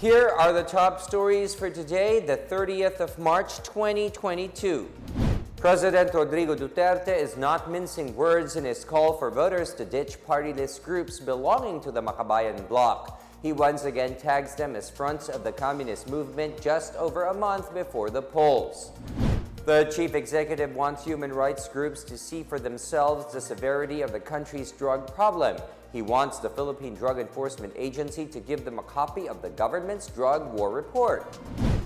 Here are the top stories for today, the 30th of March 2022. President Rodrigo Duterte is not mincing words in his call for voters to ditch party-list groups belonging to the Makabayan bloc. He once again tags them as fronts of the communist movement just over a month before the polls. The chief executive wants human rights groups to see for themselves the severity of the country's drug problem. He wants the Philippine Drug Enforcement Agency to give them a copy of the government's drug war report.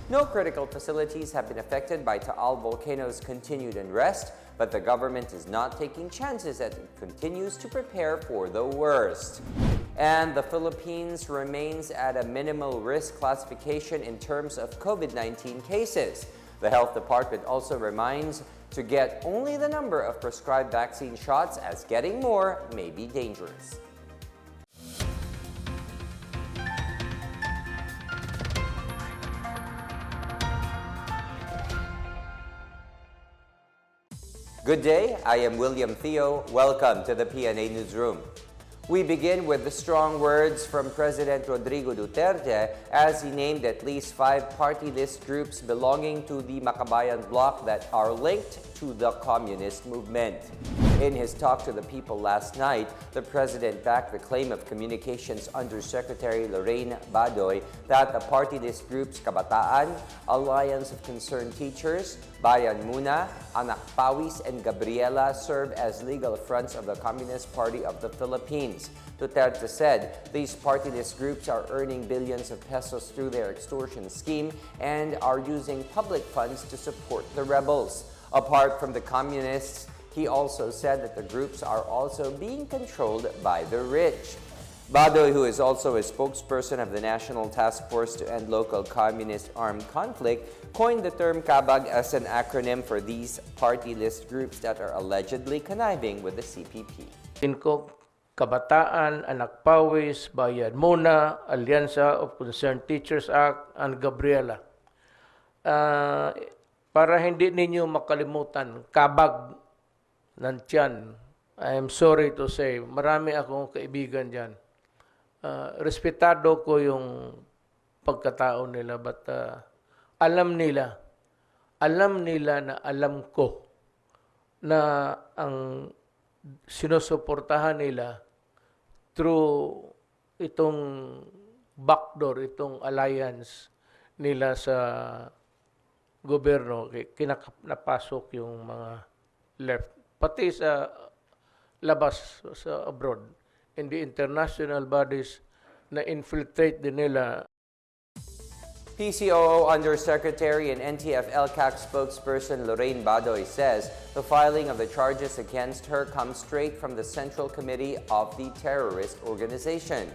No critical facilities have been affected by Taal volcano's continued unrest, but the government is not taking chances as it continues to prepare for the worst. And the Philippines remains at a minimal risk classification in terms of COVID-19 cases. The Health Department also reminds to get only the number of prescribed vaccine shots, as getting more may be dangerous. Good day, I am William Theo. Welcome to the PNA Newsroom. We begin with the strong words from President Rodrigo Duterte as he named at least 5 party list groups belonging to the Makabayan bloc that are linked to the communist movement. In his talk to the people last night, the president backed the claim of Communications Undersecretary Lorraine Badoy that the party list groups Kabataan, Alliance of Concerned Teachers, Bayan Muna, Anak Pawis, and Gabriela serve as legal fronts of the Communist Party of the Philippines. Duterte said these party list groups are earning billions of pesos through their extortion scheme and are using public funds to support the rebels. Apart from the communists, he also said that the groups are also being controlled by the rich. Badoy, who is also a spokesperson of the National Task Force to End Local Communist Armed Conflict, coined the term Kabag as an acronym for these party list groups that are allegedly conniving with the CPP. Kabataan, Anak Pawis, Bayan Muna, Alyansa of Concerned Teachers Act, and Gabriela. Para hindi ninyo makalimutan, kabag ng tiyan. I am sorry to say, marami akong kaibigan dyan. Respetado ko yung pagkatao nila, but alam nila na alam ko na ang sinusuportahan nila through itong backdoor, itong alliance nila sa gobyerno, napasok yung mga left, pati sa labas, sa abroad, in the international bodies na infiltrate din nila. PCOO Undersecretary and NTF-LCAC spokesperson Lorraine Badoy says the filing of the charges against her comes straight from the Central Committee of the terrorist organization.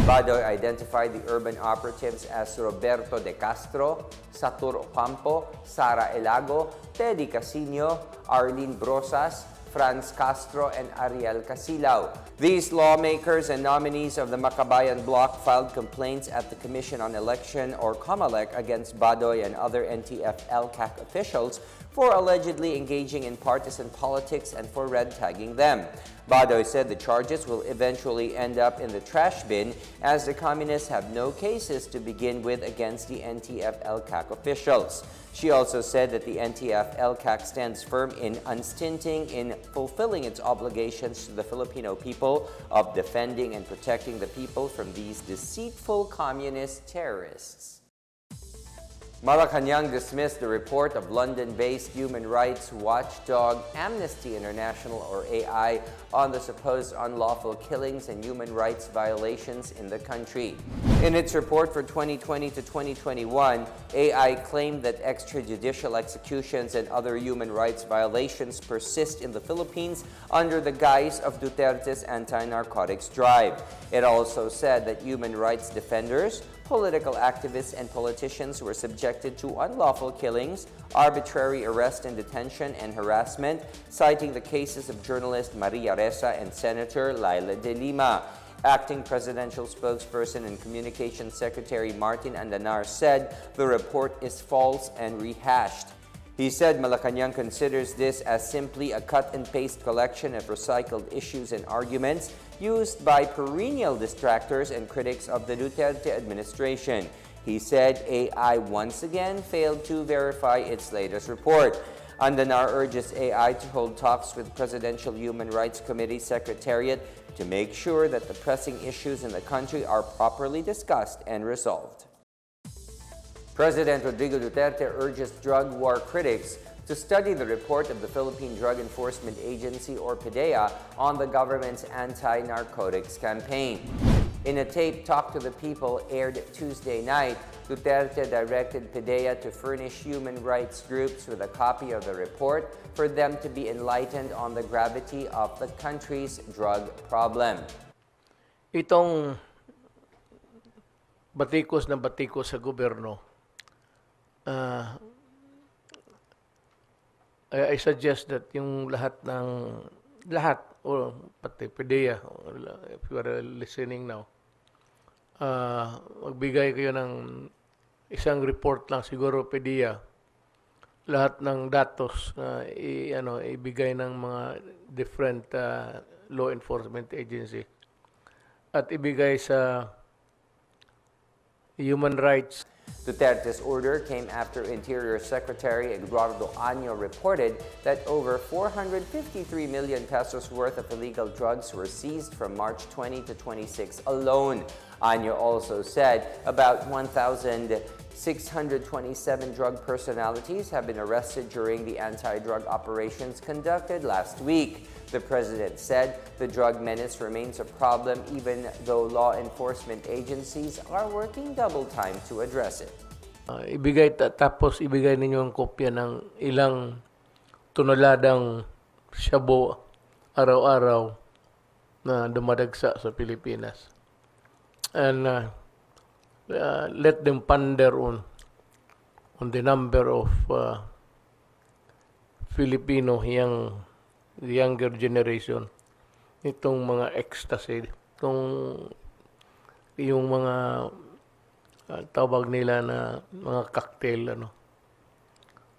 Badoy identified the urban operatives as Roberto De Castro, Satur Ocampo, Sara Elago, Teddy Casino, Arlene Brosas, Franz Castro, and Ariel Casilao. These lawmakers and nominees of the Makabayan bloc filed complaints at the Commission on Election, or COMELEC, against Badoy and other NTF-LCAC officials for allegedly engaging in partisan politics and for red-tagging them. Badoy said the charges will eventually end up in the trash bin as the communists have no cases to begin with against the NTF-LCAC officials. She also said that the NTF-LCAC stands firm in unstinting in fulfilling its obligations to the Filipino people of defending and protecting the people from these deceitful communist terrorists. Malacanang dismissed the report of London-based human rights watchdog Amnesty International, or AI, on the supposed unlawful killings and human rights violations in the country. In its report for 2020 to 2021, AI claimed that extrajudicial executions and other human rights violations persist in the Philippines under the guise of Duterte's anti-narcotics drive. It also said that human rights defenders, political activists, and politicians were subjected to unlawful killings, arbitrary arrest and detention, and harassment, citing the cases of journalist Maria Ressa and Senator Laila de Lima. Acting Presidential Spokesperson and Communications Secretary Martin Andanar said the report is false and rehashed. He said Malacanang considers this as simply a cut-and-paste collection of recycled issues and arguments used by perennial distractors and critics of the Duterte administration. He said AI once again failed to verify its latest report. Andanar urges AI to hold talks with Presidential Human Rights Committee Secretariat to make sure that the pressing issues in the country are properly discussed and resolved. President Rodrigo Duterte urges drug war critics to study the report of the Philippine Drug Enforcement Agency or PDEA on the government's anti-narcotics campaign. In a tape, Talk to the People, aired Tuesday night, Duterte directed PDEA to furnish human rights groups with a copy of the report for them to be enlightened on the gravity of the country's drug problem. Itong batikos na batikos sa gobyerno, I suggest that yung lahat, o pati PDEA, if you are listening now, magbigay kayo ng isang report lang siguro PDEA, lahat ng datos na ibigay ng mga different law enforcement agency at ibigay sa human rights. Duterte's order came after Interior Secretary Eduardo Año reported that over 453 million pesos worth of illegal drugs were seized from March 20 to 26 alone. Año also said about 1,627 drug personalities have been arrested during the anti-drug operations conducted last week. The president said the drug menace remains a problem even though law enforcement agencies are working double time to address it. Tapos ibigay ninyo ang kopya ng ilang tonoladang shabu araw-araw na dumadagsa sa Pilipinas. And let them ponder on the number of Filipino younger generation, itong mga ecstasy, yung mga tawag nila na mga cocktail,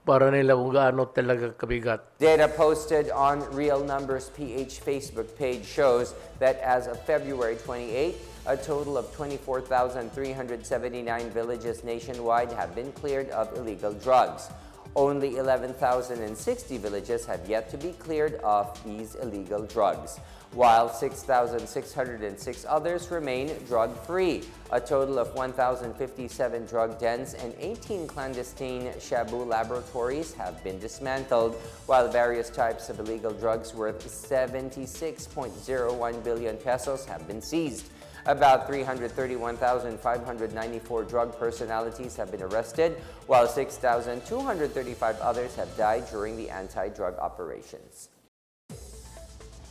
para nila kung gaano talaga kabigat. Data posted on Real Numbers PH Facebook page shows that as of February 28, a total of 24,379 villages nationwide have been cleared of illegal drugs. Only 11,060 villages have yet to be cleared of these illegal drugs, while 6,606 others remain drug-free. A total of 1,057 drug dens and 18 clandestine shabu laboratories have been dismantled, while various types of illegal drugs worth 76.01 billion pesos have been seized. About 331,594 drug personalities have been arrested, while 6,235 others have died during the anti-drug operations.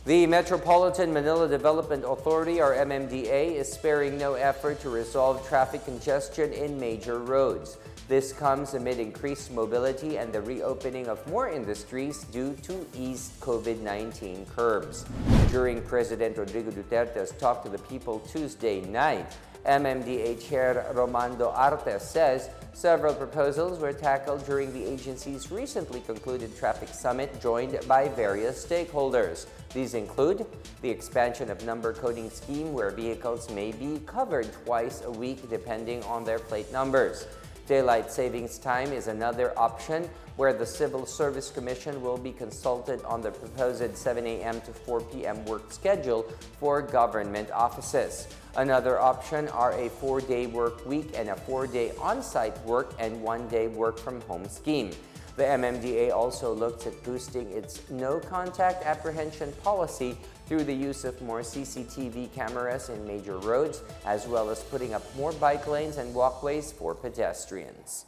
The Metropolitan Manila Development Authority, or MMDA, is sparing no effort to resolve traffic congestion in major roads. This comes amid increased mobility and the reopening of more industries due to eased COVID-19 curbs. During President Rodrigo Duterte's Talk to the People Tuesday night, MMDA Chair Romando Artes says several proposals were tackled during the agency's recently concluded traffic summit joined by various stakeholders. These include the expansion of number coding scheme where vehicles may be covered twice a week depending on their plate numbers. Daylight savings time is another option where the Civil Service Commission will be consulted on the proposed 7 a.m. to 4 p.m. work schedule for government offices. Another option are a 4-day work week and a 4-day on-site work and 1-day work from home scheme. The MMDA also looks at boosting its no-contact apprehension policy through the use of more CCTV cameras in major roads, as well as putting up more bike lanes and walkways for pedestrians.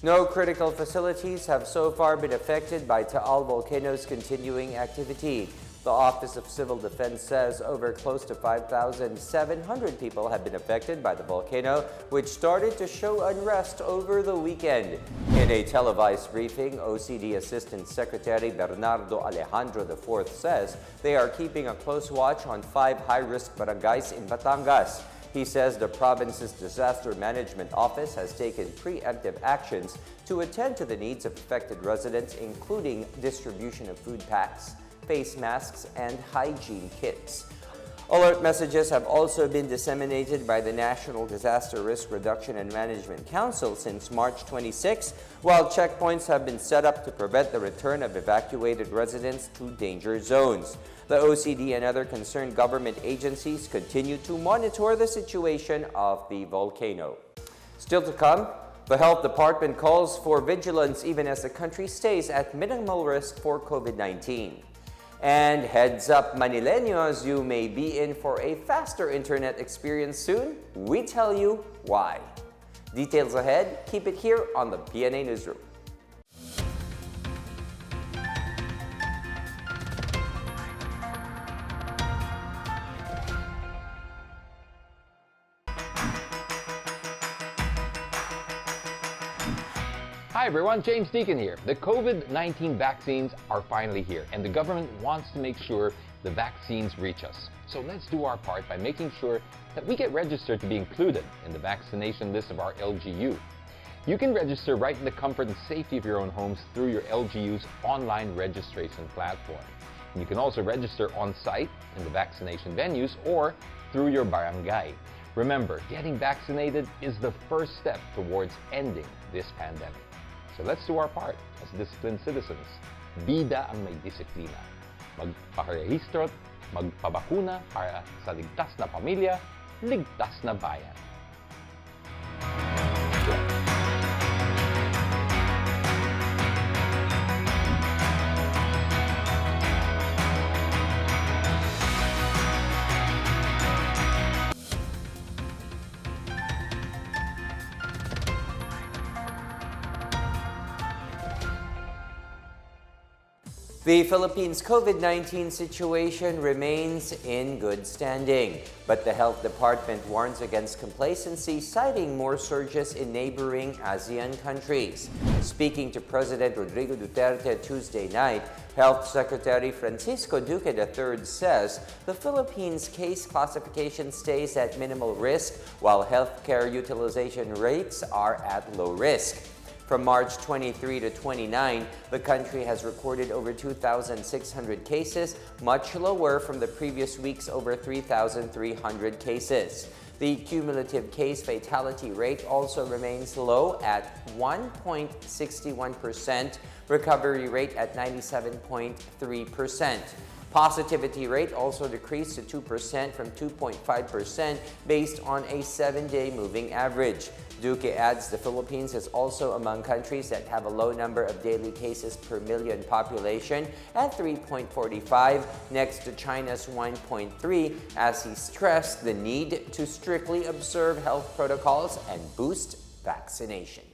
No critical facilities have so far been affected by Taal volcano's continuing activity. The Office of Civil Defense says over close to 5,700 people have been affected by the volcano, which started to show unrest over the weekend. In a televised briefing, OCD Assistant Secretary Bernardo Alejandro IV says they are keeping a close watch on 5 high-risk barangays in Batangas. He says the province's Disaster Management Office has taken preemptive actions to attend to the needs of affected residents, including distribution of food packs, face masks, and hygiene kits. Alert messages have also been disseminated by the National Disaster Risk Reduction and Management Council since March 26, while checkpoints have been set up to prevent the return of evacuated residents to danger zones. The OCD and other concerned government agencies continue to monitor the situation of the volcano. Still to come, the Health Department calls for vigilance even as the country stays at minimal risk for COVID-19. And heads up Manileños, you may be in for a faster internet experience soon. We tell you why. Details ahead. Keep it here on the PNA Newsroom. Hi everyone, James Deacon here. The COVID-19 vaccines are finally here, and the government wants to make sure the vaccines reach us. So let's do our part by making sure that we get registered to be included in the vaccination list of our LGU. You can register right in the comfort and safety of your own homes through your LGU's online registration platform. And you can also register on-site in the vaccination venues or through your barangay. Remember, getting vaccinated is the first step towards ending this pandemic. So let's do our part as disciplined citizens. Bida ang may disiplina. Magpakarehistro at magpabakuna para sa ligtas na pamilya, ligtas na bayan. The Philippines' COVID-19 situation remains in good standing, but the Health Department warns against complacency, citing more surges in neighboring ASEAN countries. Speaking to President Rodrigo Duterte Tuesday night, Health Secretary Francisco Duque III says the Philippines' case classification stays at minimal risk, while healthcare utilization rates are at low risk. From March 23 to 29, the country has recorded over 2,600 cases, much lower from the previous week's over 3,300 cases. The cumulative case fatality rate also remains low at 1.61%, recovery rate at 97.3%. Positivity rate also decreased to 2% from 2.5% based on a 7-day moving average. Duque adds the Philippines is also among countries that have a low number of daily cases per million population at 3.45, next to China's 1.3, as he stressed the need to strictly observe health protocols and boost vaccination.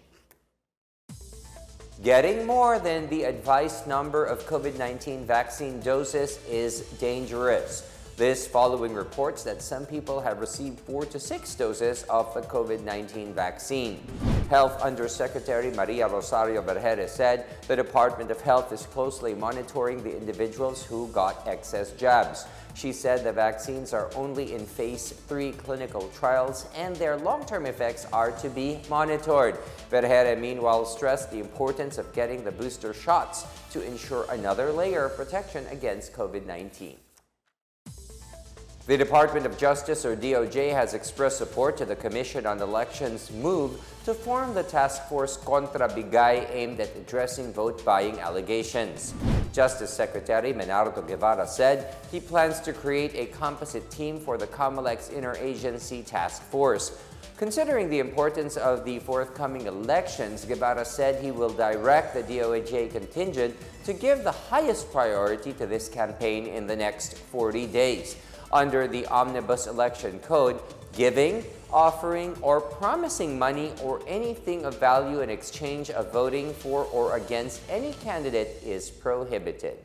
Getting more than the advised number of COVID-19 vaccine doses is dangerous. This following reports that some people have received 4 to 6 doses of the COVID-19 vaccine. Health Undersecretary Maria Rosario Berjere said the Department of Health is closely monitoring the individuals who got excess jabs. She said the vaccines are only in phase 3 clinical trials and their long-term effects are to be monitored. Berjere meanwhile stressed the importance of getting the booster shots to ensure another layer of protection against COVID-19. The Department of Justice, or DOJ, has expressed support to the Commission on Elections' move to form the task force Contra Bigay aimed at addressing vote-buying allegations. Justice Secretary Menardo Guevara said he plans to create a composite team for the COMELEC's interagency task force. Considering the importance of the forthcoming elections, Guevara said he will direct the DOJ contingent to give the highest priority to this campaign in the next 40 days. Under the Omnibus Election Code, giving, offering, or promising money or anything of value in exchange of voting for or against any candidate is prohibited.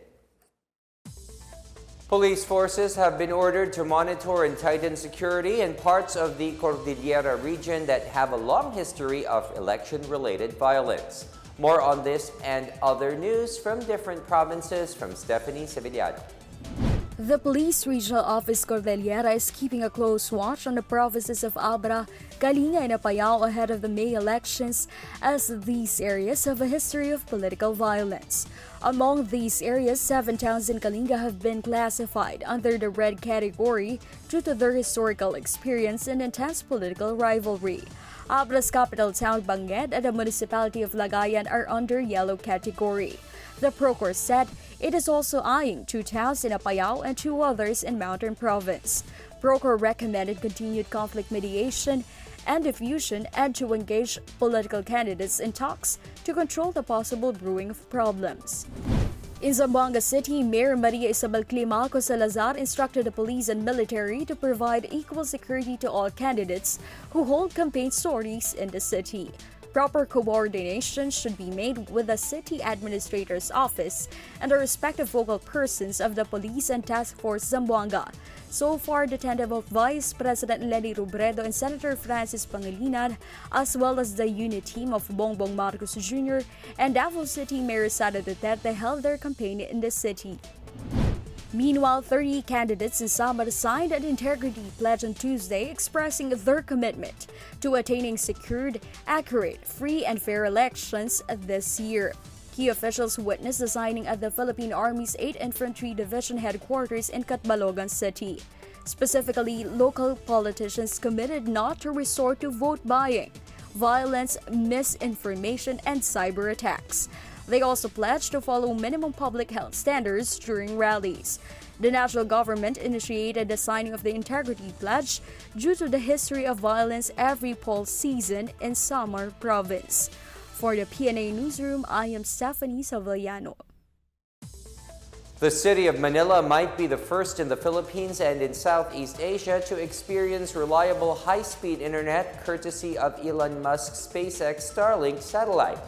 Police forces have been ordered to monitor and tighten security in parts of the Cordillera region that have a long history of election-related violence. More on this and other news from different provinces from Stephanie Sevillano. The Police Regional Office Cordillera is keeping a close watch on the provinces of Abra, Kalinga, and Apayao ahead of the May elections, as these areas have a history of political violence. Among these areas, 7 towns in Kalinga have been classified under the red category due to their historical experience and intense political rivalry. Abra's capital town, Bangued, and the municipality of Lagayan are under yellow category. The Procur said it is also eyeing 2 towns in Apayao and 2 others in Mountain Province. Procur recommended continued conflict mediation and diffusion and to engage political candidates in talks to control the possible brewing of problems. In Zamboanga City, Mayor Maria Isabel Climaco Salazar instructed the police and military to provide equal security to all candidates who hold campaign sorties in the city. Proper coordination should be made with the city administrator's office and the respective focal persons of the police and task force Zamboanga. So far, the tandem of Vice President Lenny Robredo and Senator Francis Pangilinan, as well as the unit team of Bongbong Marcos Jr. and Davao City Mayor Sara Duterte held their campaign in the city. Meanwhile, 30 candidates in Samar signed an integrity pledge on Tuesday expressing their commitment to attaining secured, accurate, free, and fair elections this year. Key officials witnessed the signing at the Philippine Army's 8th Infantry Division headquarters in Catbalogan City. Specifically, local politicians committed not to resort to vote buying, violence, misinformation, and cyber attacks. They also pledged to follow minimum public health standards during rallies. The national government initiated the signing of the Integrity Pledge due to the history of violence every poll season in Samar Province. For the PNA Newsroom, I am Stephanie Savillano. The city of Manila might be the first in the Philippines and in Southeast Asia to experience reliable high-speed internet courtesy of Elon Musk's SpaceX Starlink satellite.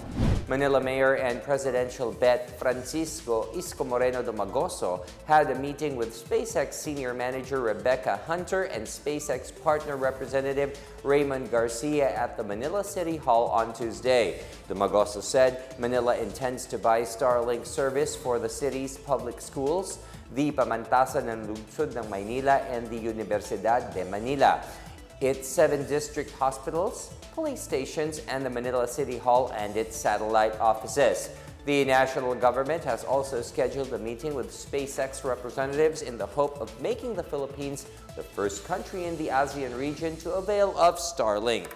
Manila Mayor and Presidential Bet Francisco Isko Moreno Domagoso had a meeting with SpaceX Senior Manager Rebecca Hunter and SpaceX Partner Representative Raymond Garcia at the Manila City Hall on Tuesday. Domagoso said Manila intends to buy Starlink service for the city's public schools, the Pamantasan ng Lungsod ng Maynila, and the Universidad de Manila. Its 7 district hospitals, police stations, and the Manila City Hall and its satellite offices. The national government has also scheduled a meeting with SpaceX representatives in the hope of making the Philippines the first country in the ASEAN region to avail of Starlink.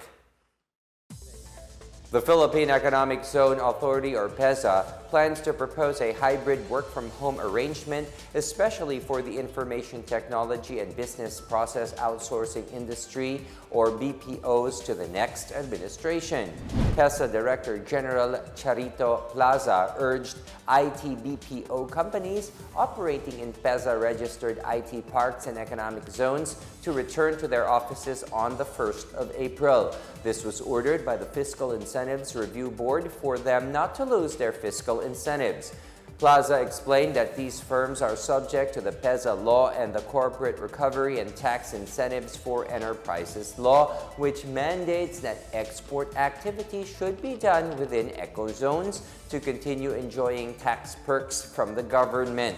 The Philippine Economic Zone Authority, or PEZA, plans to propose a hybrid work-from-home arrangement, especially for the information technology and business process outsourcing industry, or BPOs, to the next administration. PEZA Director General Charito Plaza urged IT BPO companies operating in PEZA-registered IT parks and economic zones to return to their offices on the 1st of April. This was ordered by the Fiscal Incentives Review Board for them not to lose their fiscal incentives. Plaza explained that these firms are subject to the PEZA law and the Corporate Recovery and Tax Incentives for Enterprises law, which mandates that export activity should be done within eco-zones to continue enjoying tax perks from the government.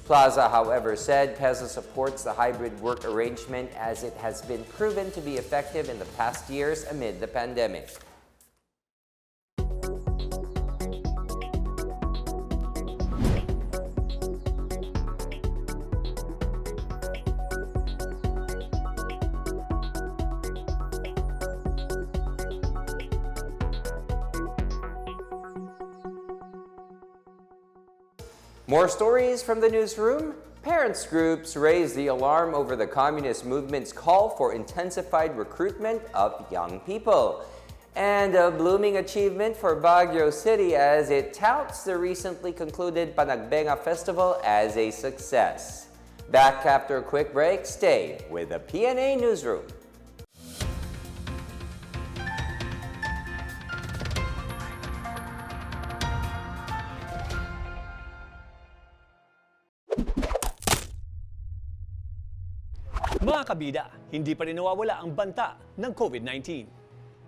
Plaza, however, said PEZA supports the hybrid work arrangement as it has been proven to be effective in the past years amid the pandemic. More stories from the newsroom. Parents groups raised the alarm over the communist movement's call for intensified recruitment of young people. And a blooming achievement for Baguio City as it touts the recently concluded Panagbenga Festival as a success. Back after a quick break, stay with the PNA Newsroom. Mga kabida, hindi pa rin nawawala ang banta ng COVID-19.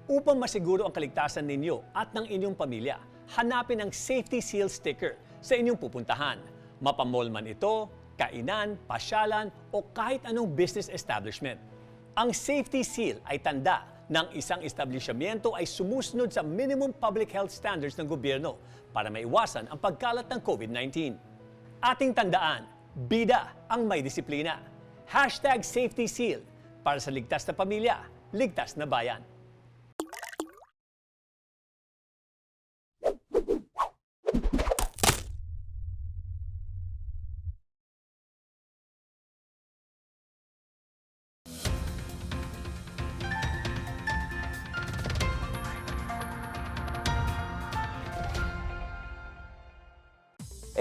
Upang masiguro ang kaligtasan ninyo at ng inyong pamilya, hanapin ang Safety Seal sticker sa inyong pupuntahan. Mapamall man ito, kainan, pasyalan o kahit anong business establishment. Ang safety seal ay tanda ng isang establishmento ay sumusunod sa minimum public health standards ng gobyerno para maiwasan ang pagkalat ng COVID-19. Ating tandaan, bida ang may disiplina. #SafetySeal para sa ligtas na pamilya, ligtas na bayan.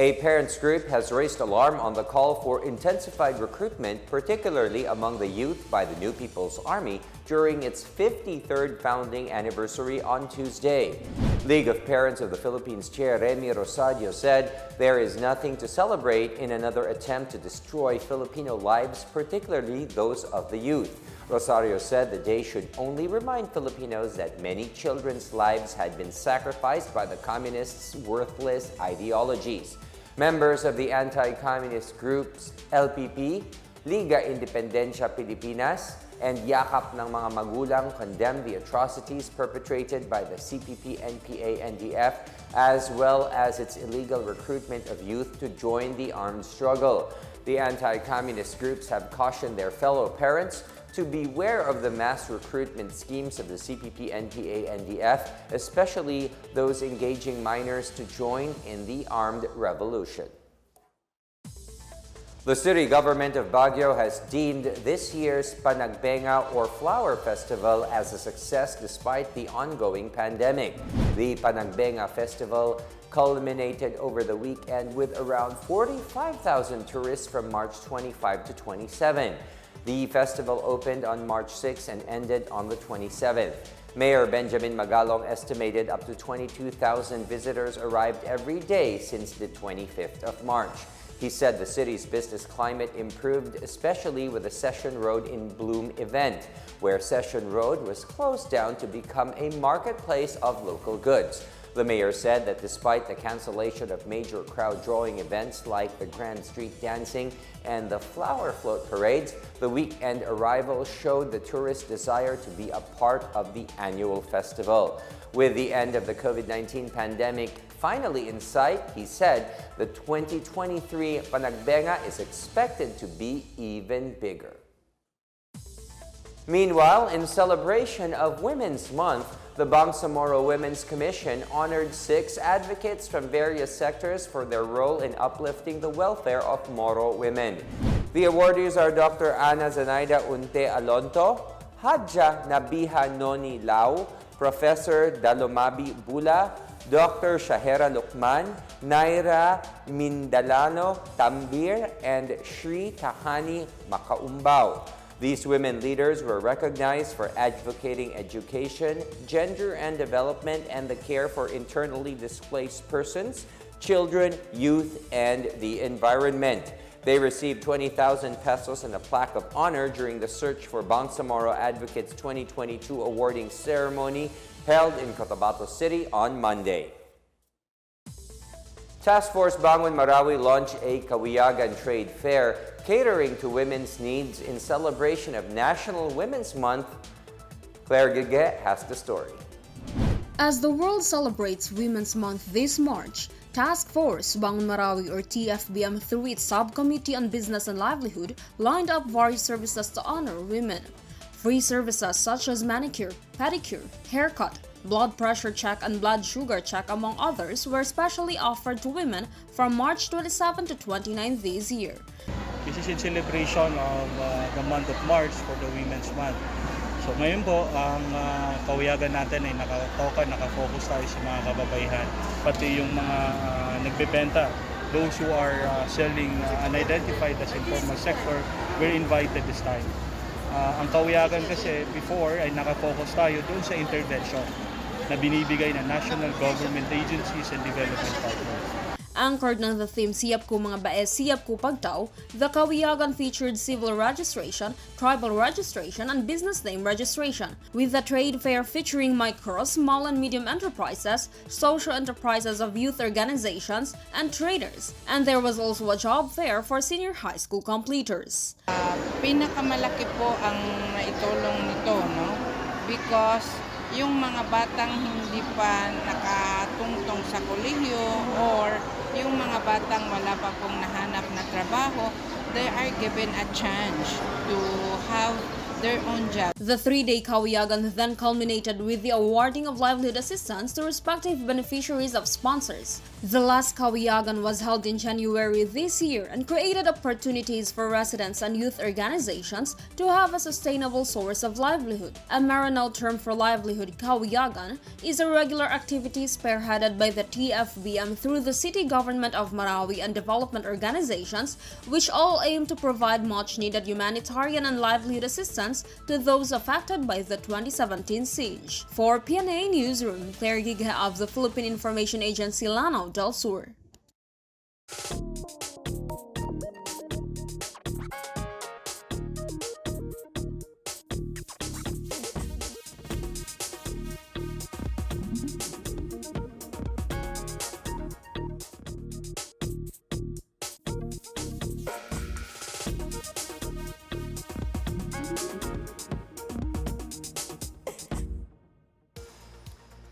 A parents group has raised alarm on the call for intensified recruitment, particularly among the youth, by the New People's Army during its 53rd founding anniversary on Tuesday. League of Parents of the Philippines Chair Remy Rosario said there is nothing to celebrate in another attempt to destroy Filipino lives, particularly those of the youth. Rosario said the day should only remind Filipinos that many children's lives had been sacrificed by the communists' worthless ideologies. Members of the anti-communist groups LPP, Liga Independencia Pilipinas, and Yakap ng Mga Magulang condemned the atrocities perpetrated by the CPP, NPA, NDF, as well as its illegal recruitment of youth to join the armed struggle. The anti-communist groups have cautioned their fellow parents to beware of the mass recruitment schemes of the CPP, NPA, NDF, especially those engaging minors to join in the armed revolution. The city government of Baguio has deemed this year's Panagbenga or Flower Festival as a success despite the ongoing pandemic. The Panagbenga Festival culminated over the weekend with around 45,000 tourists from March 25 to 27. The festival opened on March 6 and ended on the 27th. Mayor Benjamin Magalong estimated up to 22,000 visitors arrived every day since the 25th of March. He said the city's business climate improved, especially with the Session Road in Bloom event, where Session Road was closed down to become a marketplace of local goods. The mayor said that despite the cancellation of major crowd-drawing events like the Grand Street Dancing and the Flower Float parades, the weekend arrival showed the tourists' desire to be a part of the annual festival. With the end of the COVID-19 pandemic finally in sight, he said the 2023 Panagbenga is expected to be even bigger. Meanwhile, in celebration of Women's Month, the Bangsamoro Women's Commission honored 6 advocates from various sectors for their role in uplifting the welfare of Moro women. The awardees are Dr. Ana Zanaida Unte Alonto, Hadja Nabiha Noni Lau, Professor Dalomabi Bula, Dr. Shahera Lukman, Naira Mindalano Tambir, and Shri Tahani Makaumbao. These women leaders were recognized for advocating education, gender and development, and the care for internally displaced persons, children, youth, and the environment. They received 20,000 pesos and a plaque of honor during the Search for Bangsamoro Advocates 2022 awarding ceremony held in Cotabato City on Monday. Task Force Bangon Marawi launched a Kawiyagan Trade Fair catering to women's needs in celebration of National Women's Month. Claire Gige has the story. As the world celebrates Women's Month this March, Task Force Bangon Marawi or TFBM through its Subcommittee on Business and Livelihood lined up various services to honor women. Free services such as manicure, pedicure, haircut, blood pressure check and blood sugar check among others were specially offered to women from March 27 to 29 this year. This is in celebration of the month of March for the Women's Month. So ngayon po, ang kawiyagan natin ay nakafocus tayo sa mga kababaihan, pati yung mga nagbebenta. Those who are selling unidentified as informal sector, we're invited this time. Ang kawiyagan kasi before ay nakafocus tayo doon sa intervention na binibigay ng national government agencies and development partners. Anchored ng the theme Siyap Ko Mga Bae, Siyap Ko Pagtao, the kawiyagan featured civil registration, tribal registration, and business name registration, with the trade fair featuring micro, small and medium enterprises, social enterprises of youth organizations, and traders. And there was also a job fair for senior high school completers. Pinakamalaki po ang naitulong nito, no? Because yung mga batang hindi pa nakatungtong sa kolehiyo or yung mga batang wala pa pong nahanap na trabaho, they are given a chance to have their own job. The three-day kawiyagan then culminated with the awarding of livelihood assistance to respective beneficiaries of sponsors. The last kawiyagan was held in January this year and created opportunities for residents and youth organizations to have a sustainable source of livelihood. A Maranao term for livelihood, kawiyagan, is a regular activity spearheaded by the TFBM through the city government of Marawi and development organizations, which all aim to provide much-needed humanitarian and livelihood assistance to those affected by the 2017 siege. For PNA Newsroom, Claire Gigha of the Philippine Information Agency Lanao del Sur.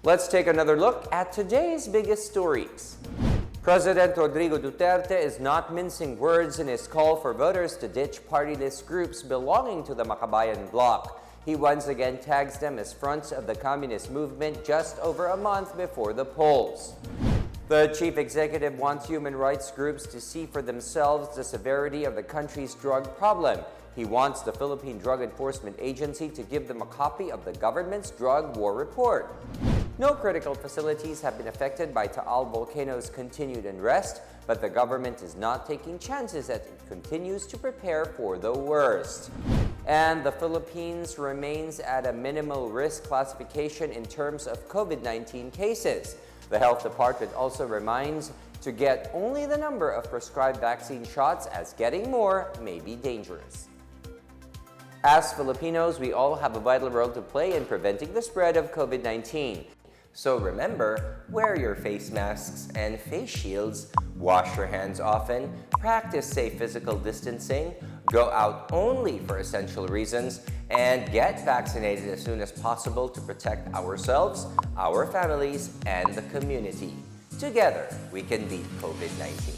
Let's take another look at today's biggest stories. President Rodrigo Duterte is not mincing words in his call for voters to ditch partyless groups belonging to the Makabayan bloc. He once again tags them as fronts of the communist movement just over a month before the polls. The chief executive wants human rights groups to see for themselves the severity of the country's drug problem. He wants the Philippine Drug Enforcement Agency to give them a copy of the government's drug war report. No critical facilities have been affected by Taal volcano's continued unrest, but the government is not taking chances as it continues to prepare for the worst. And the Philippines remains at a minimal risk classification in terms of COVID-19 cases. The Health Department also reminds to get only the number of prescribed vaccine shots, as getting more may be dangerous. As Filipinos, we all have a vital role to play in preventing the spread of COVID-19. So remember, wear your face masks and face shields, wash your hands often, practice safe physical distancing, go out only for essential reasons, and get vaccinated as soon as possible to protect ourselves, our families, and the community. Together, we can beat COVID-19.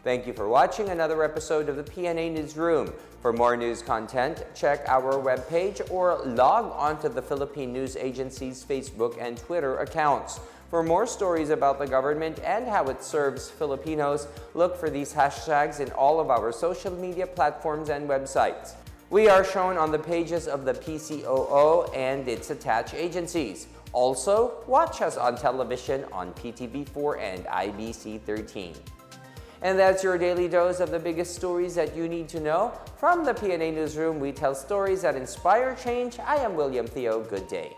Thank you for watching another episode of the PNA Newsroom. For more news content, check our webpage or log on to the Philippine News Agency's Facebook and Twitter accounts. For more stories about the government and how it serves Filipinos, look for these hashtags in all of our social media platforms and websites. We are shown on the pages of the PCOO and its attached agencies. Also, watch us on television on PTV4 and IBC 13. And that's your daily dose of the biggest stories that you need to know. From the PNA Newsroom, we tell stories that inspire change. I am William Theo. Good day.